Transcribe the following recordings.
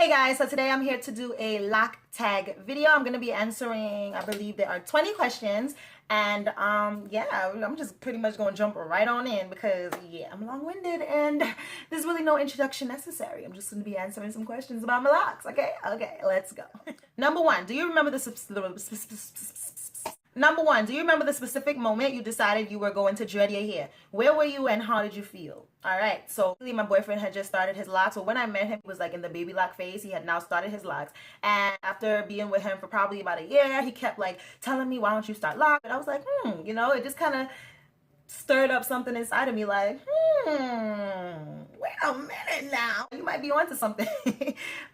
Hey guys, so today I'm here to do a lock tag video. I'm going to be answering, I believe there are 20 questions, and yeah, I'm just pretty much going to jump right on in because yeah, I'm long-winded and there's really no introduction necessary. I'm just going to be answering some questions about my locks. Okay, let's go. Number one, do you remember the specific moment you decided you were going to dread your hair? Where were you and how did you feel? All right, so my boyfriend had just started his locks. So when I met him, he was like in the baby lock phase. He had now started his locks. And after being with him for probably about a year, he kept like telling me, why don't you start locks? And I was like, you know, it just kind of stirred up something inside of me like, wait a minute now, you might be onto something.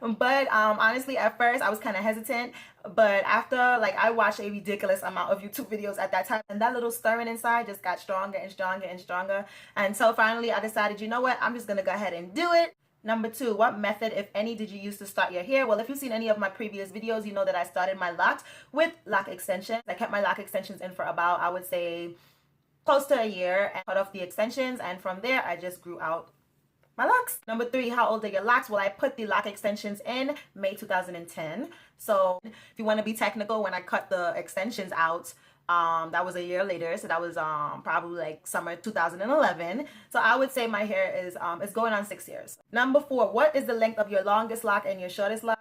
But honestly, at first I was kind of hesitant, but after like I watched a ridiculous amount of YouTube videos at that time, and that little stirring inside just got stronger and stronger and stronger, and so finally I decided, you know what, I'm just gonna go ahead and do it. Number two, what method, if any, did you use to start your hair? Well, if you've seen any of my previous videos, you know that I started my locks with lock extensions. I kept my lock extensions in for about, I would say, close to a year, and cut off the extensions, and from there I just grew out my locks. Number three, how old are your locks? Well, I put the lock extensions in May 2010. So if you want to be technical, when I cut the extensions out, that was a year later, so that was probably like summer 2011. So I would say my hair is going on 6 years. Number four, what is the length of your longest lock and your shortest lock?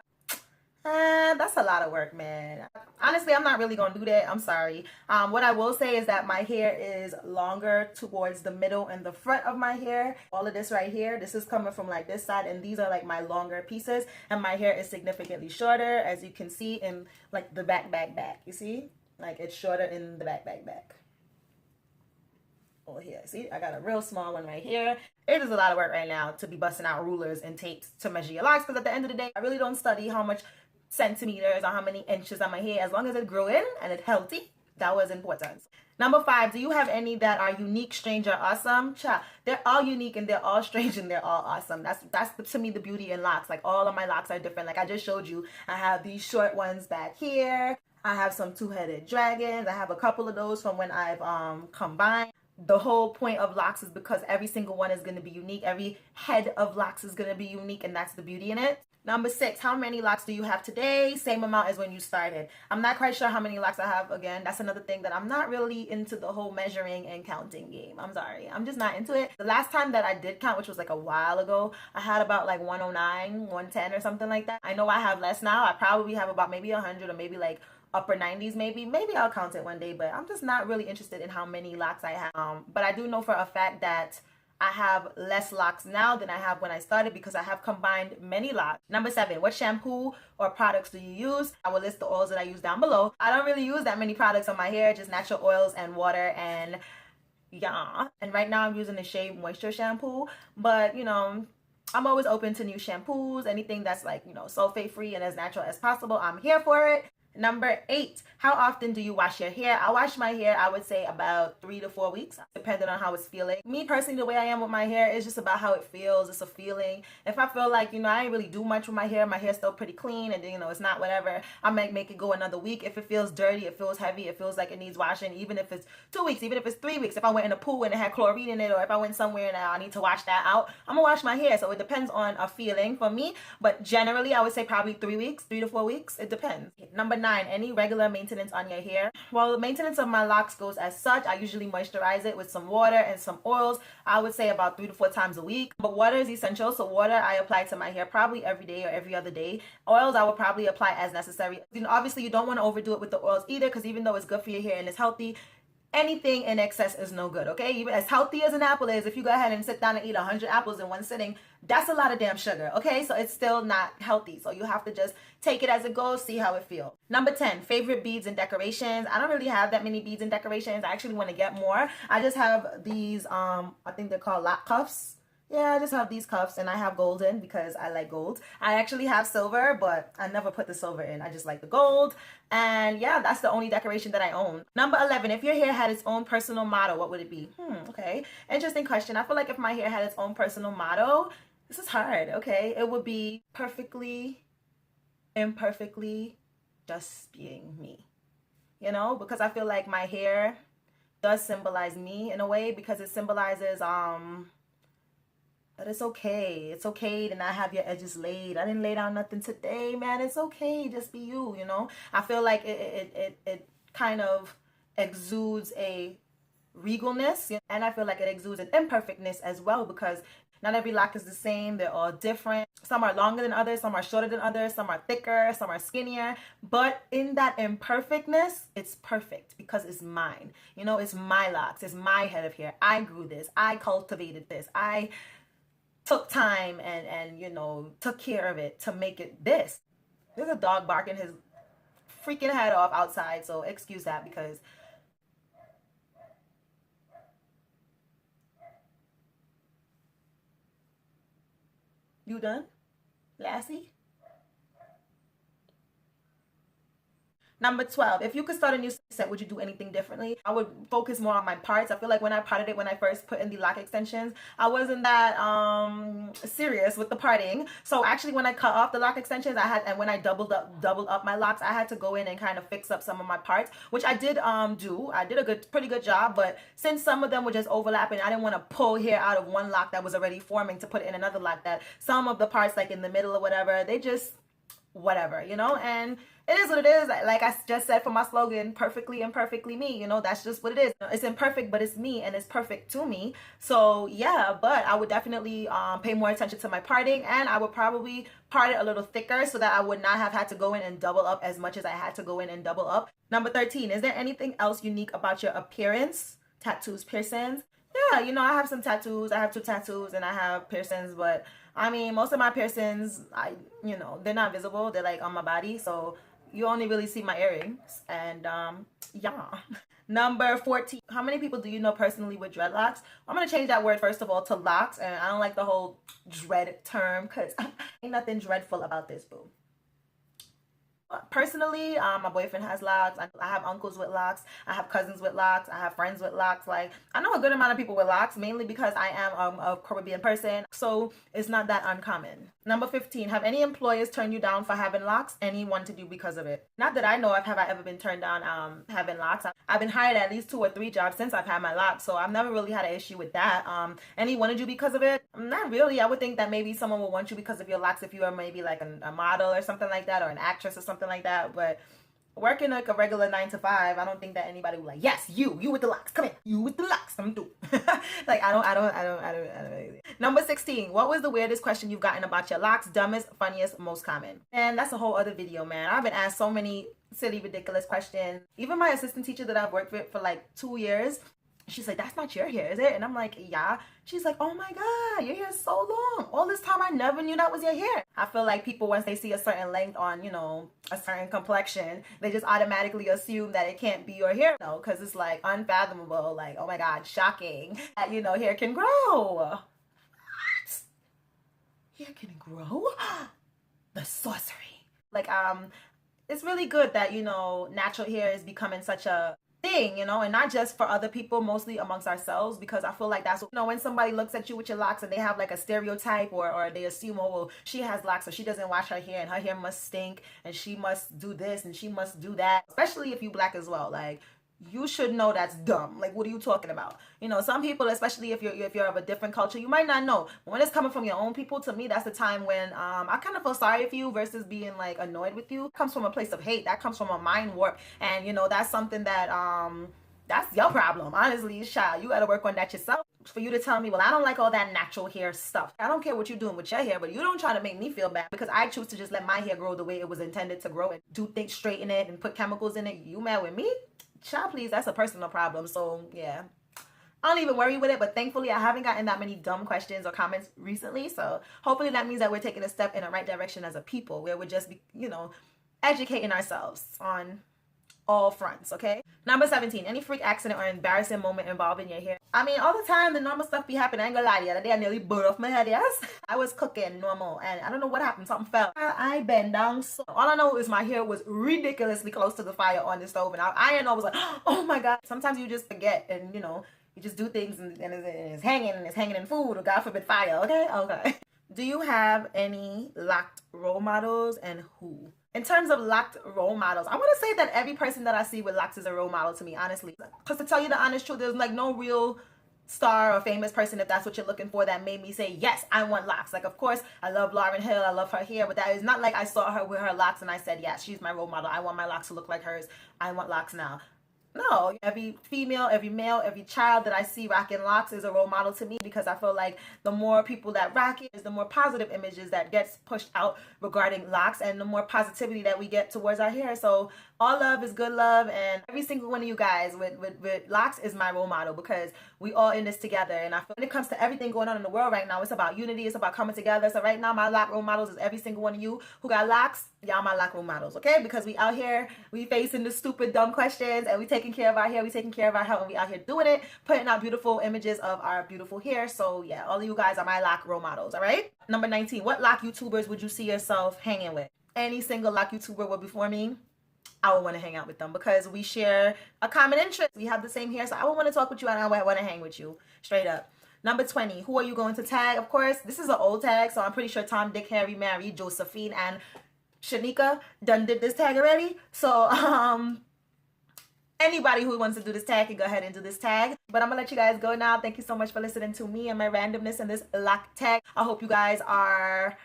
That's a lot of work, man. Honestly, I'm not really gonna do that. I'm sorry. What I will say is that my hair is longer towards the middle and the front of my hair. All of this right here, this is coming from like this side, and these are like my longer pieces, and my hair is significantly shorter, as you can see in like the back. You see? Like it's shorter in the back. Oh, here, see, I got a real small one right here. It is a lot of work right now to be busting out rulers and tapes to measure your locks, because at the end of the day, I really don't study how much centimeters or how many inches on my hair. As long as it grew in and it's healthy, that was important. Number five, do you have any that are unique, strange, or awesome? They're all unique and they're all strange and they're all awesome. That's to me the beauty in locks. Like all of my locks are different. Like I just showed you, I have these short ones back here. I have some two-headed dragons. I have a couple of those from when I've combined. The whole point of locks is because every single one is going to be unique. Every head of locks is going to be unique, and that's the beauty in it. Number six, how many locks do you have today? Same amount as when you started. I'm not quite sure how many locks I have. Again, that's another thing that I'm not really into, the whole measuring and counting game. I'm sorry. I'm just not into it. The last time that I did count, which was like a while ago, I had about like 109, 110 or something like that. I know I have less now. I probably have about maybe 100 or maybe like upper 90s maybe I'll count it one day, but I'm just not really interested in how many locks I have. But I do know for a fact that I have less locks now than I have when I started, because I have combined many locks. Number seven, what shampoo or products do you use? I will list the oils that I use down below. I don't really use that many products on my hair, just natural oils and water, and yeah. And right now I'm using the Shea Moisture shampoo, but you know, I'm always open to new shampoos, anything that's like, you know, sulfate free and as natural as possible. I'm here for it. Number eight, how often do you wash your hair? I wash my hair, I would say about 3 to 4 weeks, depending on how it's feeling. Me personally, the way I am with my hair is just about how it feels. It's a feeling. If I feel like, you know, I ain't really do much with my hair's still pretty clean, and then, you know, it's not whatever, I might make it go another week. If it feels dirty, it feels heavy, it feels like it needs washing, even if it's 2 weeks, even if it's 3 weeks. If I went in a pool and it had chlorine in it, or if I went somewhere and I need to wash that out, I'm gonna wash my hair. So it depends on a feeling for me, but generally I would say probably 3 weeks, 3 to 4 weeks. It depends. Number nine, any regular maintenance on your hair? Well, the maintenance of my locks goes as such. I usually moisturize it with some water and some oils. I would say about 3 to 4 times a week, but water is essential. So water I apply to my hair probably every day or every other day. Oils I will probably apply as necessary. You know, obviously you don't want to overdo it with the oils either, because even though it's good for your hair and it's healthy, anything in excess is no good, okay? Even as healthy as an apple is, if you go ahead and sit down and eat 100 apples in one sitting, that's a lot of damn sugar, okay? So it's still not healthy. So you have to just take it as it goes, see how it feels. Number 10, favorite beads and decorations. I don't really have that many beads and decorations. I actually want to get more. I just have these, I think they're called lock cuffs. Yeah, I just have these cuffs, and I have golden because I like gold. I actually have silver, but I never put the silver in. I just like the gold. And yeah, that's the only decoration that I own. Number 11, if your hair had its own personal motto, what would it be? Okay. Interesting question. I feel like if my hair had its own personal motto, this is hard, okay? It would be perfectly, imperfectly, just being me. You know, because I feel like my hair does symbolize me in a way, because it symbolizes, But it's okay. It's okay to not have your edges laid. I didn't lay down nothing today, man. It's okay. Just be you, you know? I feel like it kind of exudes a regalness, and I feel like it exudes an imperfectness as well, because not every lock is the same. They're all different. Some are longer than others, some are shorter than others, some are thicker, some are skinnier. But in that imperfectness, it's perfect because it's mine. You know, it's my locks, it's my head of hair. I grew this, I cultivated this, I took time and you know, took care of it to make it this. There's a dog barking his freaking head off outside, so excuse that. Because you done, Lassie? Number 12, if you could start a new set, would you do anything differently? I would focus more on my parts. I feel like when I parted it, when I first put in the lock extensions, I wasn't that serious with the parting. So actually when I cut off the lock extensions, and when I doubled up my locks, I had to go in and kind of fix up some of my parts, which I did do. I did a pretty good job, but since some of them were just overlapping, I didn't want to pull hair out of one lock that was already forming to put it in another lock, that some of the parts like in the middle or whatever, they just whatever, you know. And it is what it is. Like I just said for my slogan, perfectly imperfectly me, you know, that's just what it is. It's imperfect, but it's me, and it's perfect to me. So yeah, but I would definitely pay more attention to my parting, and I would probably part it a little thicker so that I would not have had to go in and double up as much as I had to go in and double up. Number 13, is there anything else unique about your appearance? Tattoos, piercings? Yeah, you know, I have some tattoos. I have 2 tattoos and I have piercings, but I mean, most of my piercings, you know, they're not visible. They're like on my body, so you only really see my earrings. And yeah. Number 14, how many people do you know personally with dreadlocks? I'm gonna change that word first of all to locks, and I don't like the whole dread term because ain't nothing dreadful about this, boo. Personally, my boyfriend has locks. I have uncles with locks. I have cousins with locks. I have friends with locks. Like, I know a good amount of people with locks, mainly because I am a Caribbean person, so it's not that uncommon. Number 15, have any employers turned you down for having locks? Any wanted you because of it? Not that I know of. Have I ever been turned down having locks? I've been hired at least 2 or 3 jobs since I've had my locks, so I've never really had an issue with that. Any wanted you because of it? Not really. I would think that maybe someone will want you because of your locks if you are maybe like a model or something like that, or an actress or something like that. But working like a regular 9 to 5, I don't think that anybody would like, yes, you with the locks, come in, you with the locks, I'm through. Like, I don't. Number 16, what was the weirdest question you've gotten about your locks? Dumbest, funniest, most common? And that's a whole other video, man. I've been asked so many silly, ridiculous questions. Even my assistant teacher that I've worked with for like 2 years, she's like, that's not your hair, is it? And I'm like, yeah. She's like, oh my God, your hair is so long. All this time I never knew that was your hair. I feel like people, once they see a certain length on, you know, a certain complexion, they just automatically assume that it can't be your hair. No, because it's like unfathomable. Like, oh my God, shocking that, you know, hair can grow. What? Hair can grow? The sorcery. Like, it's really good that, you know, natural hair is becoming such a thing, you know, and not just for other people, mostly amongst ourselves, because I feel like that's what, you know, when somebody looks at you with your locks and they have like a stereotype, or they assume, oh well, she has locks so she doesn't wash her hair and her hair must stink and she must do this and she must do that, especially if you black as well. Like, you should know that's dumb. Like, what are you talking about? You know, some people, especially if you're of a different culture, you might not know. But when it's coming from your own people, to me, that's the time when I kind of feel sorry for you versus being like annoyed with you. It comes from a place of hate. That comes from a mind warp, and you know, that's something that that's your problem. Honestly, child, you got to work on that yourself. For you to tell me, well, I don't like all that natural hair stuff. I don't care what you're doing with your hair, but you don't try to make me feel bad because I choose to just let my hair grow the way it was intended to grow and do things, straighten it and put chemicals in it. You mad with me? Child, please, that's a personal problem. So yeah, I don't even worry with it. But thankfully, I haven't gotten that many dumb questions or comments recently. So hopefully that means that we're taking a step in the right direction as a people, where we're just, you know, educating ourselves on all fronts. Okay. Number 17, any freak accident or embarrassing moment involving your hair? I mean, all the time the normal stuff be happening. I ain't gonna lie to you. The other day I nearly blew off my head. Yes, I was cooking normal and I don't know what happened. Something fell. I bent down. So all I know is my hair was ridiculously close to the fire on the stove, and I didn't know. I was like, oh my God. Sometimes you just forget, and you know, you just do things and it's hanging in food, or God forbid fire. Okay. Do you have any locked role models, and who? In terms of locked role models, I want to say that every person that I see with locks is a role model to me, honestly. Because to tell you the honest truth, there's like no real star or famous person, if that's what you're looking for, that made me say, yes, I want locks. Like, of course, I love Lauryn Hill. I love her hair, but that is not like I saw her with her locks and I said, yes, she's my role model. I want my locks to look like hers. I want locks now. No, every female, every male, every child that I see rocking locks is a role model to me, because I feel like the more people that rock it, is the more positive images that gets pushed out regarding locks, and the more positivity that we get towards our hair. So all love is good love, and every single one of you guys with locks is my role model, because we all in this together. And I feel when it comes to everything going on in the world right now, it's about unity, it's about coming together. So right now, my lock role models is every single one of you who got locks. Y'all my lock role models, okay? Because we out here, we facing the stupid dumb questions, and we taking care of our hair, we taking care of our health, and we out here doing it, putting out beautiful images of our beautiful hair. So yeah, all of you guys are my lock role models, all right? Number 19, what lock YouTubers would you see yourself hanging with? Any single lock YouTuber would before me, I would want to hang out with them, because we share a common interest. We have the same hair, so I would want to talk with you, and I would want to hang with you, straight up. Number 20, who are you going to tag? Of course, this is an old tag, so I'm pretty sure Tom, Dick, Harry, Mary, Josephine, and Shanika done did this tag already. So anybody who wants to do this tag can go ahead and do this tag. But I'm gonna let you guys go now. Thank you so much for listening to me and my randomness in this lock tag. I hope you guys are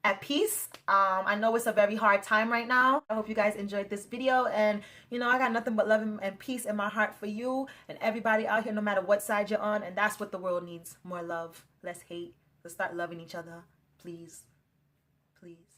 at peace. I know it's a very hard time right now. I hope you guys enjoyed this video, and you know, I got nothing but love and peace in my heart for you and everybody out here, no matter what side you're on. And that's what the world needs: more love, less hate. Let's start loving each other, please, please.